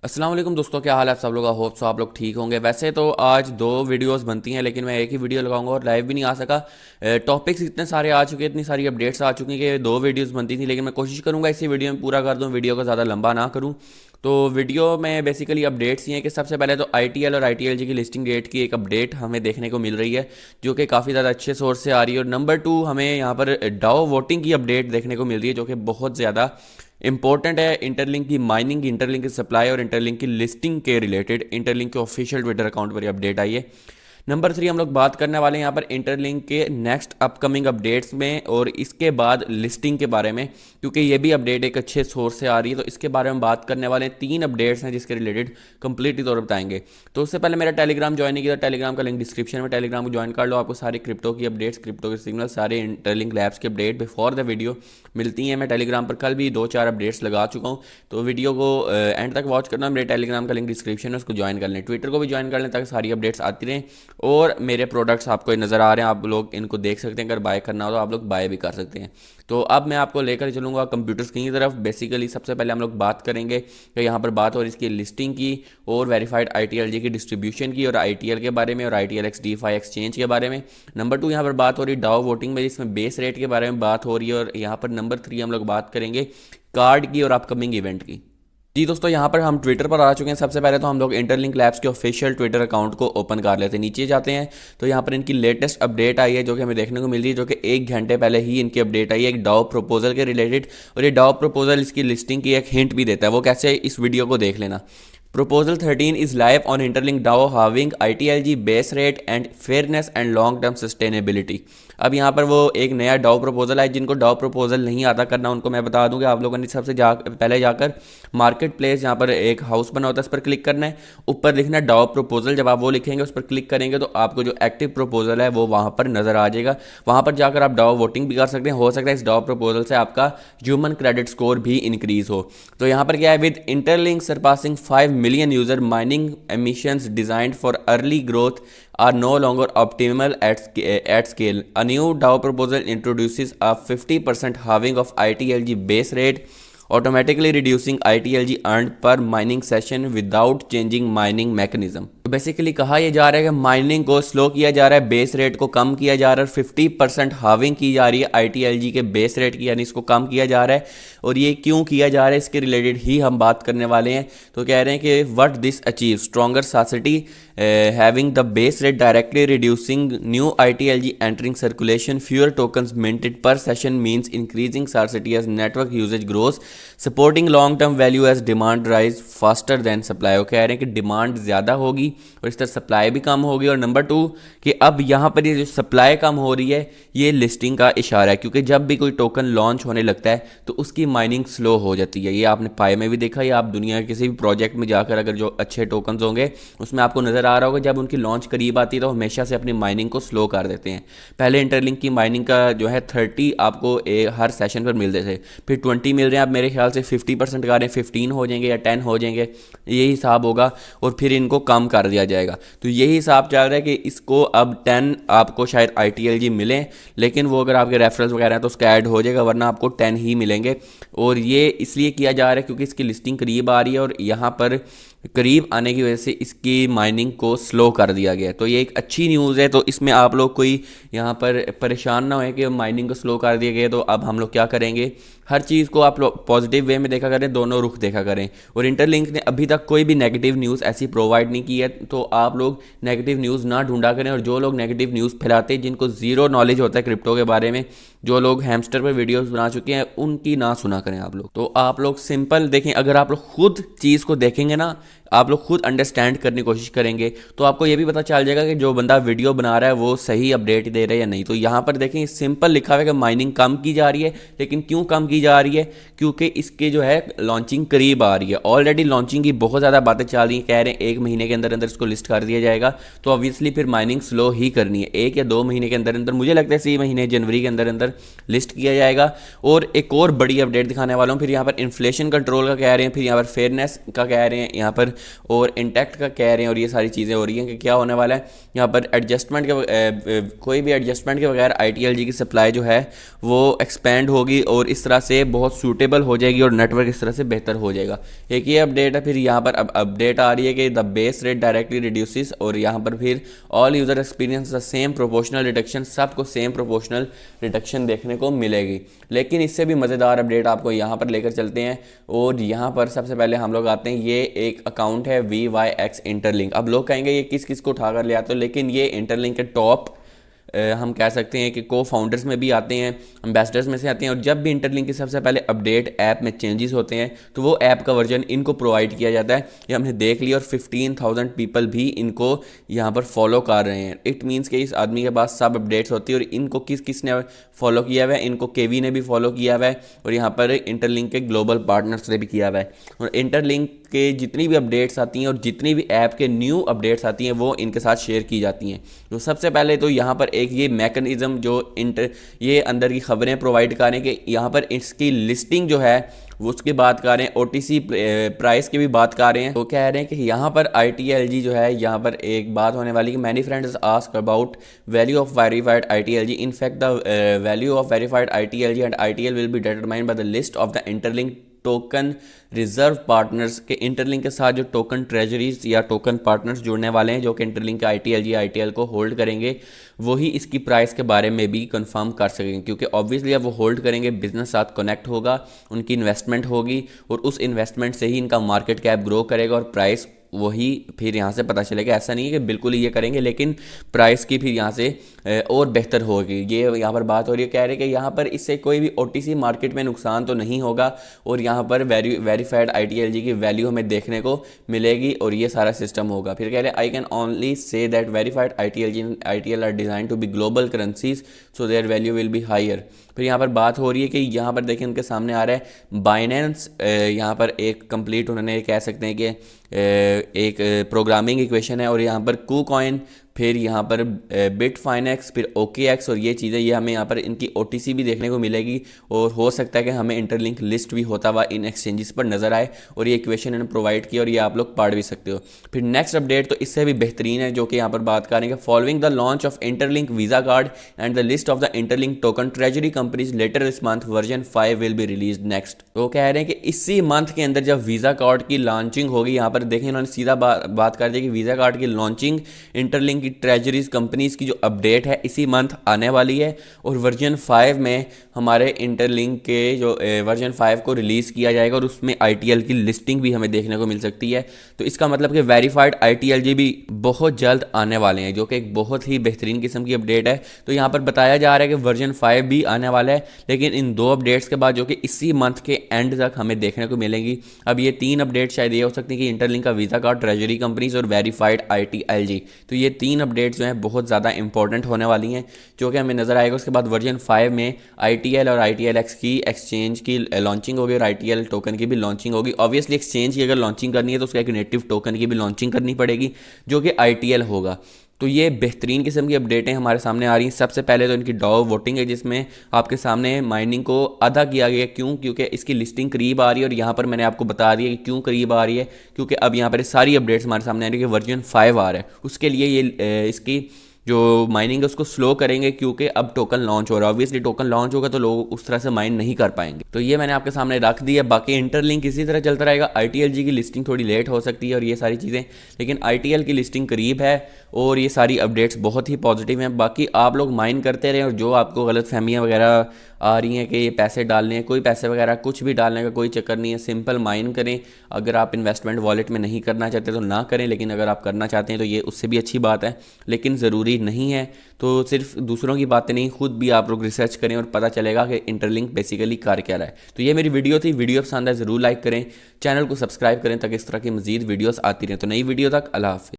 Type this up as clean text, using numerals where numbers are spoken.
अस्सलाम वालेकुम दोस्तों, क्या हाल है आप सब लोग। होप सो आप लोग ठीक होंगे। वैसे तो आज दो वीडियोस बनती हैं, लेकिन मैं एक ही वीडियो लगाऊंगा और लाइव भी नहीं आ सका। टॉपिक्स इतने सारे आ चुके हैं, इतनी सारी अपडेट्स आ चुकी हैं कि दो वीडियोस बनती थी, लेकिन मैं कोशिश करूंगा इसी वीडियो में पूरा कर दूं, वीडियो को ज़्यादा लंबा ना करूं। तो वीडियो में बेसिकली अपडेट्स ही हैं कि सबसे पहले तो आईटीएल और आईटीएलजी की लिस्टिंग डेट की एक अपडेट हमें देखने को मिल रही है, जो कि काफ़ी ज़्यादा अच्छे सोर्स से आ रही है। और नंबर टू, हमें यहाँ पर डाओ वोटिंग की अपडेट देखने को मिल रही है, जो कि बहुत ज़्यादा इंपॉर्टेंट है। इंटरलिंक की माइनिंग, इंटरलिंक की सप्लाई और इंटरलिंक की लिस्टिंग के रिलेटेड इंटरलिंक के ऑफिशियल ट्विटर अकाउंट पर अपडेट आई है। नंबर थ्री, हम लोग बात करने वाले हैं यहाँ पर इंटरलिंक के नेक्स्ट अपकमिंग अपडेट्स में और इसके बाद लिस्टिंग के बारे में, क्योंकि ये भी अपडेट एक अच्छे सोर्स से आ रही है, तो इसके बारे में बात करने वाले हैं। तीन अपडेट्स हैं जिसके रिलेटेड कंप्लीटली तौर पर बताएंगे। तो उससे पहले मेरा टेलीग्राम ज्वाइन नहीं किया, टेलीग्राम का लिंक डिस्क्रिप्शन में, टेलीग्राम को ज्वाइन कर लो। आपको सारी क्रिप्टो की अपडेट्स, क्रिप्टो के सिग्नल, सारे इंटरलिंक लैब्स की अपडेट बिफोर द वीडियो मिलती हैं। मैं टेलीग्राम पर कल भी दो चार अपडेट्स लगा चुका हूँ, तो वीडियो को एंड तक वॉच करना। मेरे टेलीग्राम का लिंक डिस्क्रिप्शन है, उसको ज्वाइन कर लें। ट्विटर को भी ज्वाइन कर लें ताकि सारी अपडेट्स आती रहें। और मेरे प्रोडक्ट्स आपको नज़र आ रहे हैं, आप लोग इनको देख सकते हैं। अगर बाय करना हो तो आप लोग बाय भी कर सकते हैं। तो अब मैं आपको लेकर चलूँगा कंप्यूटर स्क्रीन की तरफ। बेसिकली सबसे पहले हम लोग बात करेंगे कि यहाँ पर बात हो रही इसकी लिस्टिंग की और वेरीफाइड आईटीएलजी की डिस्ट्रीब्यूशन की और आईटीएल के बारे में और आईटीएल एक्स DeFi एक्सचेंज के बारे में। नंबर टू, यहाँ पर बात हो रही डाओ वोटिंग में, जिसमें बेस रेट के बारे में बात हो रही है। और यहाँ पर नंबर थ्री, हम लोग बात करेंगे कार्ड की और अपकमिंग इवेंट की। जी दोस्तों, यहाँ पर हम ट्विटर पर आ चुके हैं। सबसे पहले तो हम लोग इंटरलिंक लैब्स के ऑफिशियल ट्विटर अकाउंट को ओपन कर लेते हैं। नीचे जाते हैं तो यहाँ पर इनकी लेटेस्ट अपडेट आई है, जो कि हमें देखने को मिल रही है, जो कि 1 घंटे पहले ही इनकी अपडेट आई है एक डाओ प्रपोजल के रिलेटेड। और ये डाओ प्रपोजल इसकी लिस्टिंग की एक हिंट भी देता है। वो कैसे, इस वीडियो को देख लेना। Proposal 13 is live on Interlink DAO, halving ITLG base rate and fairness and long term sustainability। अब यहाँ पर वो एक नया डाओ प्रपोजल है। जिनको डाओ प्रपोजल नहीं आता करना, उनको मैं बता दूं कि आप लोगों ने सबसे पहले जाकर मार्केट प्लेस, यहाँ पर एक हाउस बना होता है, इस पर क्लिक करना है। ऊपर लिखना है डाओ प्रपोजल। जब आप वो लिखेंगे, उस पर क्लिक करेंगे, तो आपको जो एक्टिव प्रपोजल है वो वहाँ पर नजर आ जाएगा। वहाँ पर जाकर आप डाओ वोटिंग भी कर सकते हैं। हो सकता है इस डाओ प्रपोजल से आपका ह्यूमन क्रेडिट स्कोर भी इंक्रीज हो। तो यहाँ पर क्या है, with interlink surpassing 5 million user, mining emissions designed for early growth are no longer optimal at scale. A new DAO proposal introduces a 50% halving of ITLG base rate, automatically reducing ITLG earned per mining session without changing mining mechanism। तो basically कहा यह जा रहा है कि mining को slow किया जा रहा है, बेस रेट को कम किया जा रहा है, 50% हाविंग की जा रही है ITLG के बेस रेट की, यानी इसको कम किया जा रहा है। और ये क्यों किया जा रहा है, इसके रिलेटेड ही हम बात करने वाले हैं। तो कह रहे हैं कि व्हाट दिस अचीव स्ट्रॉन्गर सासिटी having the base rate directly reducing new ITLG entering circulation, fewer tokens minted per session means increasing scarcity as network usage grows, supporting long term value as demand rise faster than supply. वो कह रहे हैं कि demand ज़्यादा होगी और इस तरह सप्लाई भी कम होगी। और नंबर टू, कि अब यहाँ पर ये जो सप्लाई कम हो रही है, ये लिस्टिंग का इशारा है, क्योंकि जब भी कोई टोकन लॉन्च होने लगता है तो उसकी माइनिंग स्लो हो जाती है। ये आपने पाई में भी देखा, या आप दुनिया के किसी भी प्रोजेक्ट में जाकर अगर जो अच्छे टोकन होंगे उसमें आपको नज़र आ रहा होगा, जब उनकी लॉन्च करीब आती है तो हमेशा से अपनी माइनिंग को स्लो कर देते हैं। पहले इंटरलिंक की माइनिंग का जो है 30 आपको हर सेशन पर मिलते थे, फिर 20 मिल रहे हैं। अब मेरे ख्याल से 50% का रहे हैं, 15 हो जाएंगे या 10 हो जाएंगे, यही हिसाब होगा। और फिर इनको कम कर दिया जाएगा। तो यही हिसाब चल रहा है कि इसको अब 10 आपको शायद ITLG मिले, लेकिन वो अगर आपके रेफरल्स वगैरह हैं तो उसका ऐड हो जाएगा, वरना आपको 10 ही मिलेंगे। और ये इसलिए किया जा रहा है क्योंकि इसकी लिस्टिंग करीब आ रही है और यहाँ पर करीब आने की वजह से इसकी माइनिंग को स्लो कर दिया गया है। तो ये एक अच्छी न्यूज़ है। तो इसमें आप लोग कोई यहाँ पर परेशान ना हो कि माइनिंग को स्लो कर दिया गया। तो अब हम लोग क्या करेंगे, हर चीज़ को आप लोग पॉजिटिव वे में देखा करें, दोनों रुख देखा करें। और इंटरलिंक ने अभी तक कोई भी नेगेटिव न्यूज़ ऐसी प्रोवाइड नहीं की है, तो आप लोग नेगेटिव न्यूज़ ना ढूंढा करें। और जो लोग नेगेटिव न्यूज़ फैलाते हैं, जिनको ज़ीरो नॉलेज होता है क्रिप्टो के बारे में, जो लोग हैमस्टर पर वीडियोस बना चुके हैं, उनकी ना सुना करें आप लोग। तो आप लोग सिंपल देखें, अगर आप लोग खुद चीज़ को देखेंगे ना, आप लोग खुद अंडरस्टैंड करने की कोशिश करेंगे, तो आपको ये भी पता चल जाएगा कि जो बंदा वीडियो बना रहा है वो सही अपडेट दे रहा है या नहीं। तो यहाँ पर देखें, सिंपल लिखा हुआ है कि माइनिंग कम की जा रही है, लेकिन क्यों कम की जा रही है, क्योंकि इसके जो है लॉन्चिंग करीब आ रही है। ऑलरेडी लॉन्चिंग की बहुत ज़्यादा बातें चल रही हैं, कह रहे हैं 1 महीने के अंदर अंदर इसको लिस्ट कर दिया जाएगा। तो ऑब्वियसली फिर माइनिंग स्लो ही करनी है। 1 या 2 महीने के अंदर अंदर, मुझे लगता है इसी महीने जनवरी के अंदर अंदर लिस्ट किया जाएगा। और एक और बड़ी अपडेट दिखाने वाला हूँ। फिर यहाँ पर इन्फ्लेशन कंट्रोल का कह रहे हैं, फिर यहाँ पर फेयरनेस का कह रहे हैं, यहाँ पर और इंटैक्ट का कह रहे हैं और ये सारी चीज़ें हो रही हैं कि क्या होने वाला है यहाँ पर एडजस्टमेंट के कोई भी एडजस्टमेंट के बगैर ITLG की सप्लाई जो है वो एक्सपेंड होगी और इस तरह से बहुत सूटेबल हो जाएगी और नेटवर्क इस तरह से बेहतर हो जाएगा। एक ये अपडेट है। फिर यहाँ पर अब अपडेट आ रही है कि the base rate directly reduces, और यहाँ पर फिर all user experience the same proportional reduction, सबको सेम प्रोपोर्शनल रिडक्शन देखने को मिलेगी। लेकिन इससे भी मज़ेदार अपडेट आपको यहाँ पर लेकर चलते हैं और यहाँ पर सबसे पहले हम लोग आते हैं, ये एक अकाउंट है VYX इंटरलिंक। अब लोग कहेंगे ये किस किस को उठा कर ले आते हो, लेकिन ये इंटरलिंक के टॉप हम कह सकते हैं कि को फाउंडर्स में भी आते हैं, एम्बेसडर्स में से आते हैं। और जब भी इंटरलिंक की सबसे पहले अपडेट ऐप में चेंजेस होते हैं तो वो ऐप का वर्जन इनको प्रोवाइड किया जाता है। ये हमने देख लिया और 15,000 पीपल भी इनको यहाँ पर फॉलो कर रहे हैं। इट मीन्स कि इस आदमी के पास सब अपडेट्स होती है। और इनको किस किस ने फॉलो किया हुआ है, इनको केवी ने भी फॉलो किया हुआ है और यहाँ पर इंटरलिंक के ग्लोबल पार्टनर्स ने भी किया हुआ है। और इंटरलिंक के जितनी भी अपडेट्स आती हैं और जितनी भी ऐप के न्यू अपडेट्स आती हैं वो इनके साथ शेयर की जाती हैं। तो सबसे पहले तो यहाँ पर एक ये मैकेनिज्म जो ये अंदर की खबरें प्रोवाइड कर रहे हैं कि यहाँ पर इसकी लिस्टिंग जो है वो उसकी बात कर रहे हैं, OTC प्राइस की भी बात कर रहे हैं। तो कह रहे हैं कि यहाँ पर ITLG जो है, यहाँ पर एक बात होने वाली कि many friends ask about value of verified ITLG। In fact the value of verified ITLG and ITL will be determined by the list of the Interlink token reserve partners के। इंटरलिंक के साथ जो टोकन ट्रेजरीज या token partners जुड़ने वाले हैं जो कि इंटरलिंक के ITLG ITL को होल्ड करेंगे, वही इसकी प्राइस के बारे में भी कंफर्म कर सकेंगे। क्योंकि ऑब्वियसली अब वो होल्ड करेंगे, बिजनेस साथ कनेक्ट होगा, उनकी इन्वेस्टमेंट होगी और उस इन्वेस्टमेंट से ही इनका मार्केट कैप ग्रो करेगा और प्राइस वही फिर यहाँ से पता चलेगा। ऐसा नहीं है कि बिल्कुल ही ये करेंगे, लेकिन प्राइस की फिर यहाँ से और बेहतर होगी। ये यहाँ पर बात हो रही है, कह रहे हैं कि यहाँ पर इससे कोई भी OTC मार्केट में नुकसान तो नहीं होगा और यहाँ पर वेरीफाइड ITLG की वैल्यू हमें देखने को मिलेगी और ये सारा सिस्टम होगा। फिर कह रहे हैं I can only say that verified ITLG and ITL are design to be global currencies so their value will be higher. फिर यहाँ पर बात हो रही है कि यहाँ पर देखिए उनके सामने आ रहा है बाइनेंस, यहाँ पर एक कंप्लीट उन्होंने कह सकते हैं कि एक प्रोग्रामिंग इक्वेशन है और यहाँ पर KuCoin, फिर यहाँ पर Bitfinex, फिर OKX और ये चीज़ें, ये हमें यहाँ पर इनकी OTC भी देखने को मिलेगी और हो सकता है कि हमें इंटरलिंक लिस्ट भी होता हुआ इन एक्सचेंजेस पर नज़र आए। और ये इक्वेशन इन्होंने प्रोवाइड किया और ये आप लोग पढ़ भी सकते हो। फिर नेक्स्ट अपडेट तो इससे भी बेहतरीन है जो कि यहाँ पर बात करेंगे, following the launch of Interlink Visa card and the list of the Interlink token treasury companies later this month version 5 will be release next. तो कह रहे हैं कि इसी मंथ के अंदर जब वीज़ा कार्ड की लॉन्चिंग होगी, यहाँ पर देखें उन्होंने सीधा बात कर दी कि वीज़ा कार्ड की लॉन्चिंग इंटरलिंक की ट्रेजरीज कंपनीज की जो अपडेट है इसी मंथ आने वाली है और वर्जन 5 में हमारे इंटरलिंक के जो वर्जन 5 को रिलीज़ किया जाएगा और उसमें ITL की लिस्टिंग भी हमें देखने को मिल सकती है। तो इसका मतलब कि वेरीफाइड ITLG भी बहुत जल्द आने वाले हैं, जो कि एक बहुत ही बेहतरीन किस्म की अपडेट है। तो यहाँ पर बताया जा रहा है कि वर्जन 5 भी आने वाला है, लेकिन इन 2 अपडेट्स के बाद जो कि इसी मंथ के एंड तक हमें देखने को मिलेंगी। अब ये 3 अपडेट शायद ये हो सकती है कि इंटरलिंक का वीज़ा कार्ड, ट्रेजरी कंपनीज और वेरीफाइड ITLG। तो ये 3 अपडेट्स जो हैं बहुत ज़्यादा इंपॉर्टेंट होने वाली हैं जो कि हमें नज़र आएगा। उसके बाद वर्जन 5 में ITL और ITLX की एक्सचेंज की लॉन्चिंग होगी और ITL टोकन की भी लॉन्चिंग होगी। ऑब्वियसली एक्सचेंज की अगर लॉन्चिंग करनी है तो उसका एक नेटिव टोकन की भी लॉन्चिंग करनी पड़ेगी जो कि ITL होगा। तो ये बेहतरीन किस्म की अपडेटें हमारे सामने आ रही हैं। सबसे पहले तो इनकी DAO वोटिंग है जिसमें आपके सामने माइनिंग को आधा किया गया। क्यों? क्योंकि इसकी लिस्टिंग करीब आ रही है और यहाँ पर मैंने आपको बता दिया कि क्यों करीब आ रही है, क्योंकि अब यहाँ पर सारी अपडेट्स हमारे सामने आ रही है कि वर्जन 5 आ रहा है। उसके लिए ये इसकी जो माइनिंग है उसको स्लो करेंगे क्योंकि अब टोकन लॉन्च हो रहा है। ऑब्वियसली टोकन लॉन्च होगा तो लोग उस तरह से माइन नहीं कर पाएंगे। तो ये मैंने आपके सामने रख दिया। बाकी इंटरलिंक इसी तरह चलता रहेगा। ITLG की लिस्टिंग थोड़ी लेट हो सकती है और ये सारी चीज़ें, लेकिन ITL की लिस्टिंग करीब है और ये सारी अपडेट्स बहुत ही पॉजिटिव हैं। बाकी आप लोग माइन करते रहें और जो आपको गलत फहमियाँ वगैरह आ रही हैं कि ये पैसे डालने हैं, कोई पैसे वगैरह कुछ भी डालने का कोई चक्कर नहीं है। सिंपल माइन करें। अगर आप इन्वेस्टमेंट वॉलेट में नहीं करना चाहते तो ना करें, लेकिन अगर आप करना चाहते हैं तो ये उससे भी अच्छी बात है, लेकिन ज़रूरी नहीं है। तो सिर्फ दूसरों की बातें नहीं, खुद भी आप लोग रिसर्च करें और पता चलेगा कि इंटरलिंक बेसिकली कर क्या रहा है। तो ये मेरी वीडियो थी। वीडियो पसंद है ज़रूर लाइक करें, चैनल को सब्सक्राइब करें ताकि इस तरह की मज़ीद वीडियोस आती रहें। तो नई वीडियो तक अल्लाह हाफ़िज़।